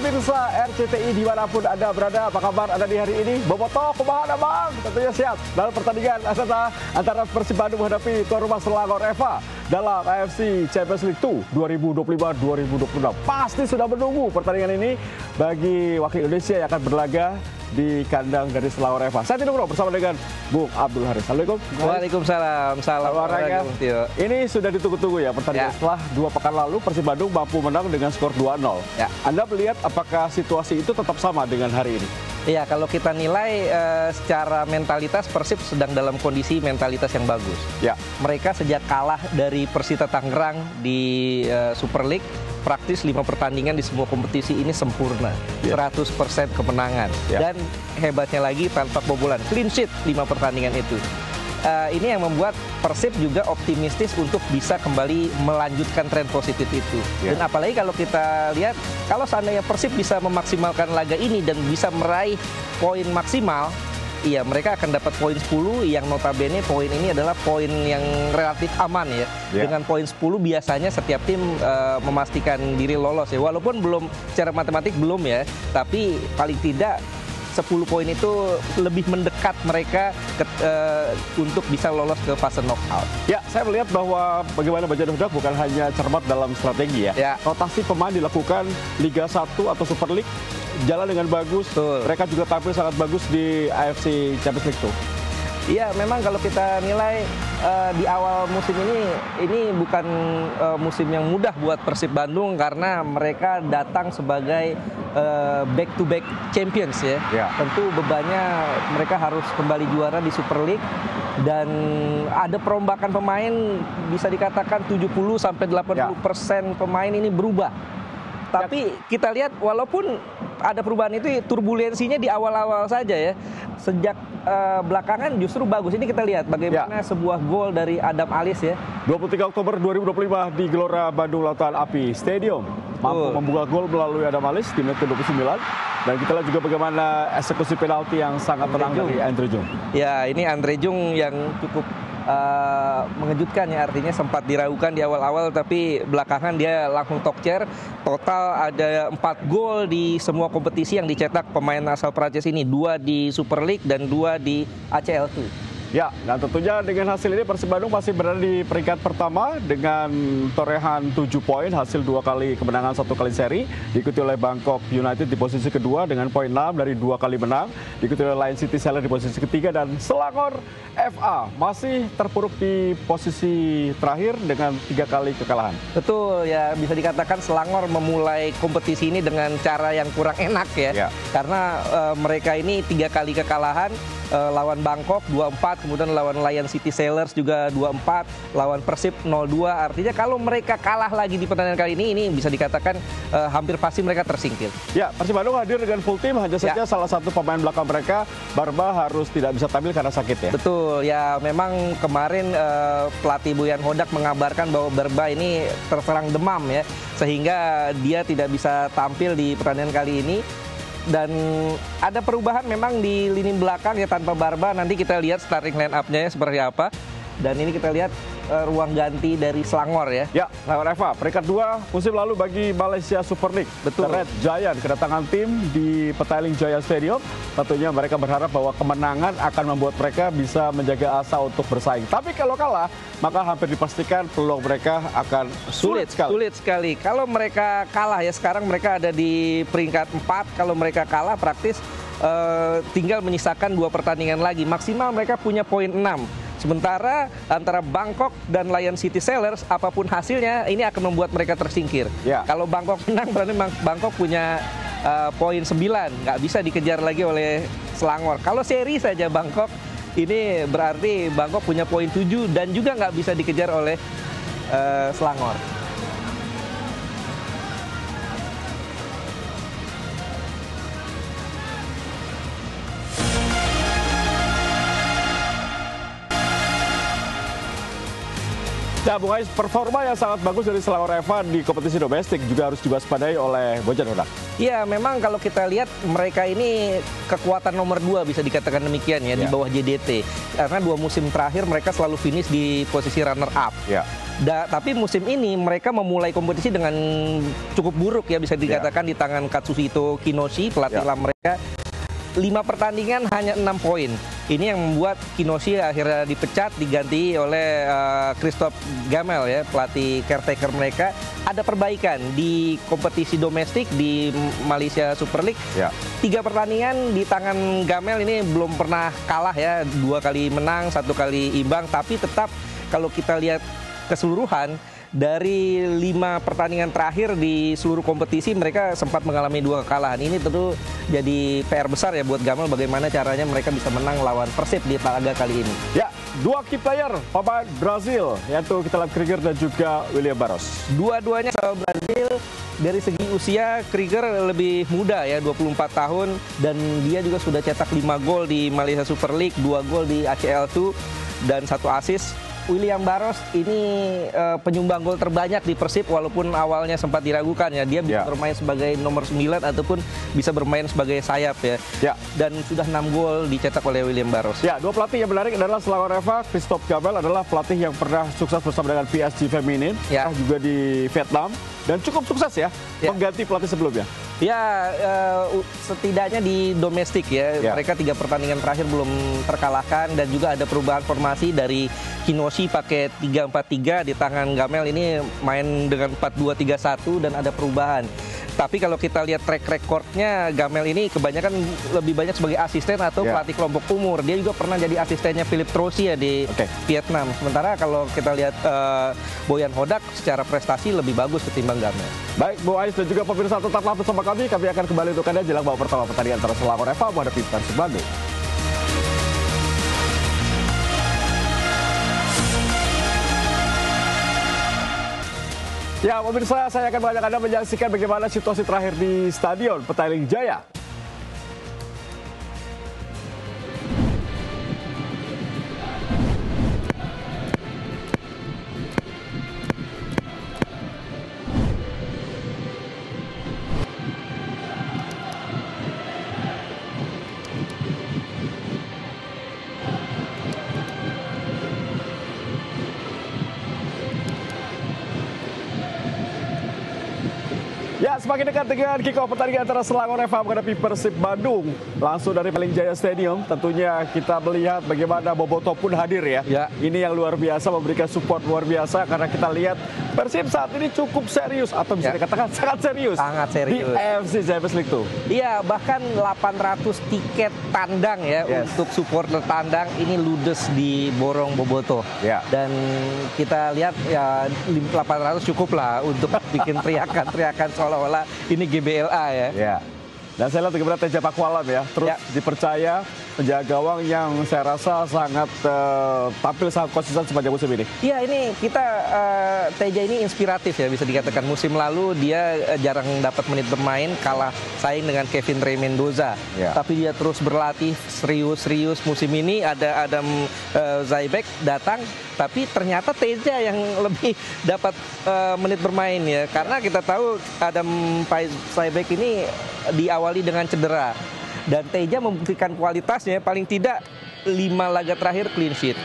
pemirsa RCTI dimanapun Anda berada, apa kabar Anda di hari ini? Bobotoh, kumaha Bang? Tentunya siap dalam pertandingan antara Persib Bandung menghadapi tuan rumah Selangor FA dalam AFC Champions League 2 2025-2026. Pasti sudah menunggu pertandingan ini bagi wakil Indonesia yang akan berlaga di kandang dari Selangor FA. Saya tidak bersama dengan Bung Abdul Haris. Assalamualaikum. Waalaikumsalam. Salam olahraga. Ini sudah ditunggu-tunggu ya pertandingan. Setelah 2 pekan lalu Persib Bandung mampu menang dengan skor 2-0. Ya. Anda melihat apakah situasi itu tetap sama dengan hari ini? Iya, kalau kita nilai secara mentalitas Persib sedang dalam kondisi mentalitas yang bagus. Ya. Mereka sejak kalah dari Persita Tangerang di Super League, praktis 5 pertandingan di semua kompetisi ini sempurna, 100% kemenangan. Dan hebatnya lagi tanpa kebobolan, clean sheet 5 pertandingan itu. Ini yang membuat Persib juga optimistis untuk bisa kembali melanjutkan tren positif itu. Dan apalagi kalau kita lihat, kalau seandainya Persib bisa memaksimalkan laga ini dan bisa meraih poin maksimal, iya, mereka akan dapat poin 10 yang notabene poin ini adalah poin yang relatif aman ya. Dengan poin 10 biasanya setiap tim memastikan diri lolos ya. Walaupun belum secara matematik belum ya, tapi paling tidak 10 poin itu lebih mendekat mereka untuk bisa lolos ke fase knockout. Ya, saya melihat bahwa bagaimana Baja Hudak bukan hanya cermat dalam strategi ya. Rotasi pemain dilakukan Liga 1 atau Super League jalan dengan bagus. Mereka juga tampil sangat bagus di AFC Champions League 2. Iya, memang kalau kita nilai di awal musim ini bukan musim yang mudah buat Persib Bandung karena mereka datang sebagai back-to-back champions ya. Tentu bebannya mereka harus kembali juara di Super League dan ada perombakan pemain, bisa dikatakan 70-80% pemain ini berubah. Tapi kita lihat walaupun ada perubahan itu, turbulensinya di awal-awal saja ya. Sejak belakangan justru bagus. Ini kita lihat bagaimana sebuah gol dari Adam Alis ya. 23 Oktober 2025 di Gelora Bandung Lautan Api Stadium. Mampu membuka gol melalui Adam Alis di menit ke-29. Dan kita lihat juga bagaimana eksekusi penalti yang sangat tenang dari Andre Jung. Ya, ini Andre Jung yang cukup mengejutkan ya, artinya sempat diragukan di awal-awal tapi belakangan dia langsung tokcer. Total ada 4 gol di semua kompetisi yang dicetak pemain asal Prancis ini, 2 di Super League dan 2 di ACL2. Ya, dan tentunya dengan hasil ini Persib Bandung masih berada di peringkat pertama dengan torehan 7 poin, hasil 2 kali kemenangan, 1 kali seri. Diikuti oleh Bangkok United di posisi kedua dengan poin 6 dari 2 kali menang. Diikuti oleh Lion City Sailor di posisi ketiga dan Selangor FA masih terpuruk di posisi terakhir dengan 3 kali kekalahan. Betul ya, bisa dikatakan Selangor memulai kompetisi ini dengan cara yang kurang enak ya. Karena mereka ini 3 kali kekalahan. Lawan Bangkok 2-4, kemudian lawan Lion City Sailors juga 2-4, lawan Persib 0-2. Artinya kalau mereka kalah lagi di pertandingan kali ini bisa dikatakan hampir pasti mereka tersingkir. Ya, Persib Bandung hadir dengan full tim, hanya saja salah satu pemain belakang mereka, Barba, harus tidak bisa tampil karena sakit ya. Betul, ya memang kemarin pelatih Boyan Hodak mengabarkan bahwa Barba ini terserang demam ya, sehingga dia tidak bisa tampil di pertandingan kali ini. Dan ada perubahan memang di lini belakang ya, tanpa Barba. Nanti kita lihat starting line up-nya seperti apa. Dan ini kita lihat ruang ganti dari Selangor ya. Ya, Selangor FA peringkat 2 musim lalu bagi Malaysia Super League. Betul. Red Giant kedatangan tim di Petaling Jaya Stadium. Tentunya mereka berharap bahwa kemenangan akan membuat mereka bisa menjaga asa untuk bersaing. Tapi kalau kalah, maka hampir dipastikan peluang mereka akan sulit sekali. Sulit sekali. Kalau mereka kalah ya, sekarang mereka ada di peringkat 4. Kalau mereka kalah praktis tinggal menyisakan 2 pertandingan lagi. Maksimal mereka punya poin 6. Sementara antara Bangkok dan Lion City Sailors, apapun hasilnya, ini akan membuat mereka tersingkir. Kalau Bangkok menang, berarti Bangkok punya poin 9. Nggak bisa dikejar lagi oleh Selangor. Kalau seri saja Bangkok, ini berarti Bangkok punya poin 7 dan juga nggak bisa dikejar oleh Selangor. Ya, Bung Ais, performa yang sangat bagus dari Selangor FA di kompetisi domestik juga harus diwaspadai oleh Bojan Hodak. Iya, memang kalau kita lihat mereka ini kekuatan nomor 2 bisa dikatakan demikian ya, di bawah JDT. Karena 2 musim terakhir mereka selalu finish di posisi runner up. Tapi musim ini mereka memulai kompetisi dengan cukup buruk ya, bisa dikatakan di tangan Katsuhito Kinoshi, pelatih lama mereka. 5 pertandingan hanya 6 poin. Ini yang membuat Kinoshi akhirnya dipecat, diganti oleh Christophe Gamel ya, pelatih caretaker mereka. Ada perbaikan di kompetisi domestik di Malaysia Super League. 3 pertandingan di tangan Gamel ini belum pernah kalah ya, 2 kali menang, 1 kali imbang, tapi tetap kalau kita lihat keseluruhan dari 5 pertandingan terakhir di seluruh kompetisi mereka sempat mengalami 2 kekalahan. Ini tentu jadi PR besar ya buat Gamel, bagaimana caranya mereka bisa menang lawan Persib di laga kali ini. Ya, 2 key player pemain Brazil, yaitu kita lihat Krieger dan juga William Barros. Dua-duanya sama Brazil. Dari segi usia, Krieger lebih muda ya, 24 tahun, dan dia juga sudah cetak 5 gol di Malaysia Super League, 2 gol di ACL2 dan 1 assist. William Barros ini penyumbang gol terbanyak di Persib, walaupun awalnya sempat diragukan ya, dia bisa bermain sebagai nomor 9 ataupun bisa bermain sebagai sayap ya. Dan sudah 6 gol dicetak oleh William Barros. Ya, 2 pelatih yang menarik adalah Selangor FA, Christophe Gamel adalah pelatih yang pernah sukses bersama dengan PSG Feminin, juga di Vietnam, dan cukup sukses ya, mengganti pelatih sebelumnya. Ya, setidaknya di domestik ya, mereka 3 pertandingan terakhir belum terkalahkan, dan juga ada perubahan formasi dari Kinoshi pakai 3-4-3, di tangan Gamel ini main dengan 4-2-3-1 dan ada perubahan. Tapi kalau kita lihat track recordnya, Gamel ini kebanyakan lebih banyak sebagai asisten atau pelatih kelompok umur. Dia juga pernah jadi asistennya Philip Trosi ya di Vietnam. Sementara kalau kita lihat Boyan Hodak secara prestasi lebih bagus ketimbang Gamel. Baik, Bu Ais dan juga pemirsa, tetaplah bersama kami. Kami akan kembali untuk Anda jelang babak pertama pertandingan antara Selangor FA menghadapi Persib Bandung. Ya, pemirsa, saya akan mengajak Anda menyaksikan bagaimana situasi terakhir di Stadion Petaling Jaya. Ya, semakin dekat dengan kick-off pertandingan antara Selangor FA menghadapi Persib Bandung. Langsung dari Petaling Jaya Stadium, tentunya kita melihat bagaimana Bobotoh pun hadir ya. Ini yang luar biasa, memberikan support luar biasa, karena kita lihat Persib saat ini cukup serius, atau bisa dikatakan sangat serius. Sangat serius. Di AFC Champions League tuh. Iya, bahkan 800 tiket tandang ya untuk supporter tandang ini ludes di Borong Bobotoh. Dan kita lihat ya 800 cukup lah untuk bikin teriakan-teriakan seolah-olah ini GBLA ya. Dan saya lihat bagaimana Teja Pakualam ya, terus dipercaya penjaga gawang yang saya rasa sangat tampil sangat konsisten sepanjang musim ini. Iya, ini kita Teja ini inspiratif ya, bisa dikatakan. Musim lalu dia jarang dapat menit bermain, kalah saing dengan Kevin Rey Mendoza. Tapi dia terus berlatih serius-serius. Musim ini ada Adam Zaibek datang, tapi ternyata Teja yang lebih dapat menit bermain ya. Karena kita tahu Adam Zaibek ini diawali dengan cedera. Dan Teja membuktikan kualitasnya, paling tidak 5 laga terakhir clean sheet.